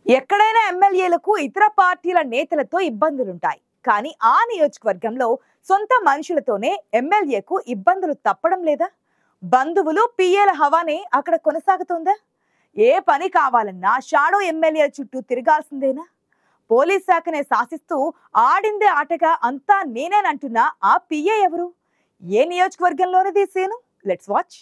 ఎక్కడైనా ఎమ్మెల్యేలకు ఇతర పార్టీల నేతలతో ఇబ్బందులుంటాయి. కానీ ఆ నియోజకవర్గంలో సొంత మనుషులతోనే ఎమ్మెల్యేకు ఇబ్బందులు తప్పడం లేదా? బంధువులు పిఏల హవానే అక్కడ కొనసాగుతోందా? ఏ పని కావాలన్నా షాడో ఎమ్మెల్యే చుట్టూ తిరగాల్సిందేనా? పోలీస్ శాఖనే శాసిస్తూ ఆడిందే ఆటగా అంతా నేనేనంటున్న ఆ పిఏ ఎవరు? ఏ నియోజకవర్గంలోనిది సీను? Let's watch.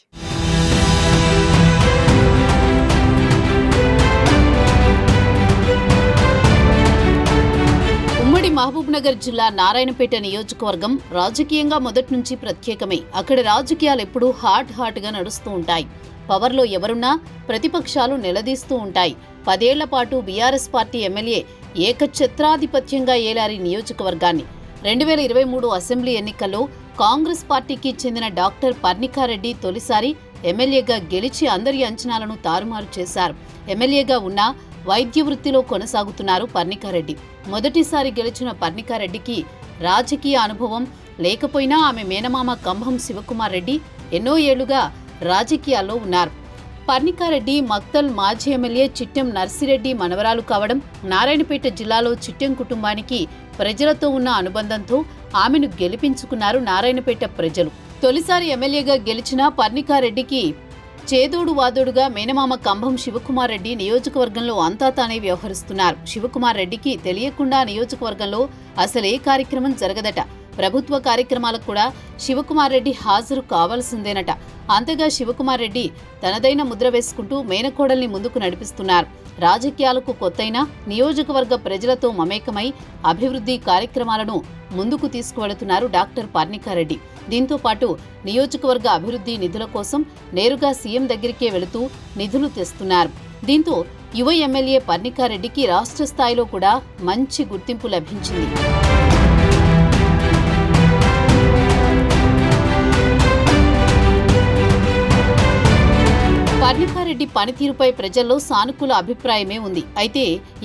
ఉమ్మడి మహబూబ్నగర్ జిల్లా నారాయణపేట నియోజకవర్గం రాజకీయంగా మొదటి నుంచి ప్రత్యేకమే. అక్కడ రాజకీయాలు ఎప్పుడూ హాట్ గా నడుస్తూ ఉంటాయి. పవర్లో ఎవరున్నా ప్రతిపక్షాలు నిలదీస్తూ ఉంటాయి. 10 ఏళ్ల పాటు బీఆర్ఎస్ పార్టీ ఎమ్మెల్యే ఏకఛత్రాధిపత్యంగా ఏలారి నియోజకవర్గాన్ని. 2023 అసెంబ్లీ ఎన్నికల్లో కాంగ్రెస్ పార్టీకి చెందిన డాక్టర్ పర్ణికారెడ్డి తొలిసారి ఎమ్మెల్యేగా గెలిచి అందరి అంచనాలను తారుమారు చేశారు. ఎమ్మెల్యేగా ఉన్న వైద్య వృత్తిలో కొనసాగుతున్నారు పర్ణికారెడ్డి. మొదటిసారి గెలిచిన పర్ణికారెడ్డికి రాజకీయ అనుభవం లేకపోయినా ఆమె మేనమామ కంభం శివకుమార్ రెడ్డి ఎన్నో ఏళ్లుగా రాజకీయాల్లో ఉన్నారు. పర్ణికారెడ్డి మక్తల్ మాజీ ఎమ్మెల్యే చిట్టెం నర్సిరెడ్డి మనవరాలు కావడం, నారాయణపేట జిల్లాలో చిట్టెం కుటుంబానికి ప్రజలతో ఉన్న అనుబంధంతో ఆమెను గెలిపించుకున్నారు నారాయణపేట ప్రజలు. తొలిసారి ఎమ్మెల్యేగా గెలిచిన పర్ణికారెడ్డికి చేదోడు వాదోడుగా మేనమామ కంభం శివకుమార్ రెడ్డి నియోజకవర్గంలో అంతా తానే వ్యవహరిస్తున్నారు. శివకుమార్ రెడ్డికి తెలియకుండా నియోజకవర్గంలో అసలే కార్యక్రమం జరగదట. ప్రభుత్వ కార్యక్రమాలకు కూడా శివకుమార్ రెడ్డి హాజరు కావాల్సిందేనట. అంతగా శివకుమార్ రెడ్డి తనదైన ముద్ర వేసుకుంటూ మేనకోడల్ని ముందుకు నడిపిస్తున్నారు. రాజకీయాలకు కొత్తైనా నియోజకవర్గ ప్రజలతో మమేకమై అభివృద్ధి కార్యక్రమాలను ముందుకు తీసుకువెళుతున్నారు డాక్టర్ పర్ణికారెడ్డి. దీంతో పాటు నియోజకవర్గ అభివృద్ధి నిధుల కోసం నేరుగా సీఎం దగ్గరికే వెళుతూ నిధులు తెస్తున్నారు. దీంతో యువ ఎమ్మెల్యే పర్ణికారెడ్డికి రాష్ట్ర స్థాయిలో కూడా మంచి గుర్తింపు లభించింది. పర్ణికారెడ్డి పనితీరుపై ప్రజల్లో సానుకూల అభిప్రాయమే ఉంది. అయితే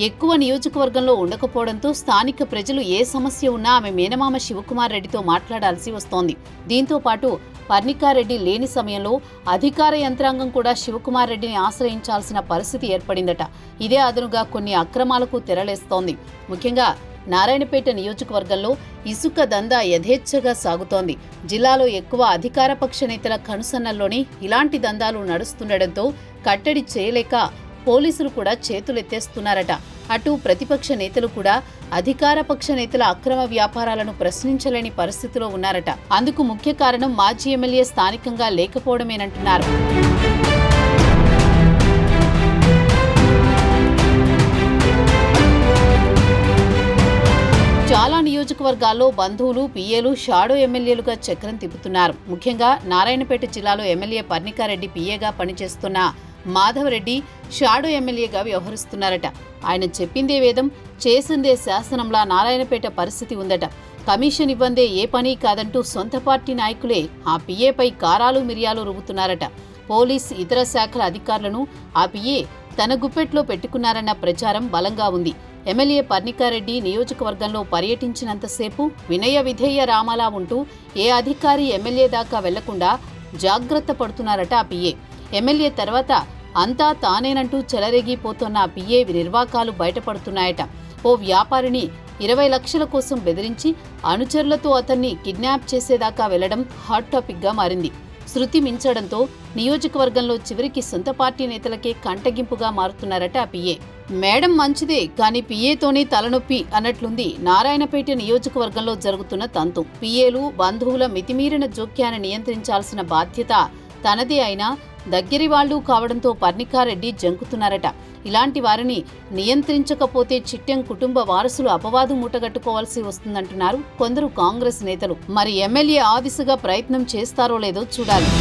ఎక్కువ నియోజకవర్గంలో ఉండకపోవడంతో స్థానిక ప్రజలు ఏ సమస్య ఉన్నా ఆమె మేనమామ శివకుమార్ రెడ్డితో మాట్లాడాల్సి వస్తోంది. దీంతో పాటు పర్ణికారెడ్డి లేని సమయంలో అధికార యంత్రాంగం కూడా శివకుమార్ రెడ్డిని ఆశ్రయించాల్సిన పరిస్థితి ఏర్పడిందట. ఇదే అదనుగా కొన్ని అక్రమాలకు తెరలేస్తోంది. ముఖ్యంగా నారాయణపేట నియోజకవర్గంలో ఇసుక దందా యథేచ్ఛగా సాగుతోంది. జిల్లాలో ఎక్కువ అధికార పక్ష నేతల కనుసన్నల్లోనే ఇలాంటి దందాలు నడుస్తుండటంతో కట్టడి చేయలేక పోలీసులు కూడా చేతులెత్తేస్తున్నారట. అటు ప్రతిపక్ష నేతలు కూడా అధికార పక్ష నేతల అక్రమ వ్యాపారాలను ప్రశ్నించలేని పరిస్థితిలో ఉన్నారట. అందుకు ముఖ్య కారణం మాజీ ఎమ్మెల్యే స్థానికంగా లేకపోవడమేనంటున్నారు. చాలా నియోజకవర్గాల్లో బంధువులు పిఏలు షాడో ఎమ్మెల్యేలుగా చక్రం తిప్పుతున్నారు. ముఖ్యంగా నారాయణపేట జిల్లాలో ఎమ్మెల్యే పర్ణికారెడ్డి పిఏగా పనిచేస్తున్న మాధవరెడ్డి షాడో ఎమ్మెల్యేగా వ్యవహరిస్తున్నారట. ఆయన చెప్పిందే వేదం, చేసిందే శాసనంలా నారాయణపేట పరిస్థితి ఉందట. కమిషన్ ఇవ్వందే ఏ పని కాదంటూ సొంత పార్టీ నాయకులే ఆ పిఏపై కారాలు మిరియాలు రువ్వుతున్నారట. పోలీస్ ఇతర శాఖల అధికారులను ఆ పిఏ తన గుప్పెట్లో పెట్టుకున్నారన్న ప్రచారం బలంగా ఉంది. ఎమ్మెల్యే పర్ణికారెడ్డి నియోజకవర్గంలో పర్యటించినంతసేపు వినయ విధేయ రామాలా ఉంటూ ఏ అధికారి ఎమ్మెల్యే దాకా వెళ్లకుండా జాగ్రత్త పడుతున్నారట ఆ పిఏ. ఎమ్మెల్యే తర్వాత అంతా తానేనంటూ చెలరేగిపోతున్న ఆ పిఏ నిర్వాకాలు బయటపడుతున్నాయట. ఓ వ్యాపారిని 20 లక్షల కోసం బెదిరించి అనుచరులతో అతన్ని కిడ్నాప్ చేసేదాకా వెళ్లడం హాట్ టాపిక్గా మారింది. శృతి మించడంతో నియోజకవర్గంలో చివరికి సొంత పార్టీ నేతలకే కంటగింపుగా మారుతున్నారట ఆ పిఏ. మేడం మంచిదే కానీ పిఏతోనే తలనొప్పి అన్నట్లుంది నారాయణపేట నియోజకవర్గంలో జరుగుతున్న తంతు. పిఏలు బంధువుల మితిమీరిన జోక్యాన్ని నియంత్రించాల్సిన బాధ్యత తనదే అయినా దగ్గరి వాళ్లు కావడంతో పర్ణికారెడ్డి జంకుతున్నారట. ఇలాంటి వారిని నియంత్రించకపోతే చిట్టెం కుటుంబ వారసులు అపవాదు మూటగట్టుకోవాల్సి వస్తుందంటున్నారు కొందరు కాంగ్రెస్ నేతలు. మరి ఎమ్మెల్యే ఆ దిశగా ప్రయత్నం చేస్తారో లేదో చూడాలి.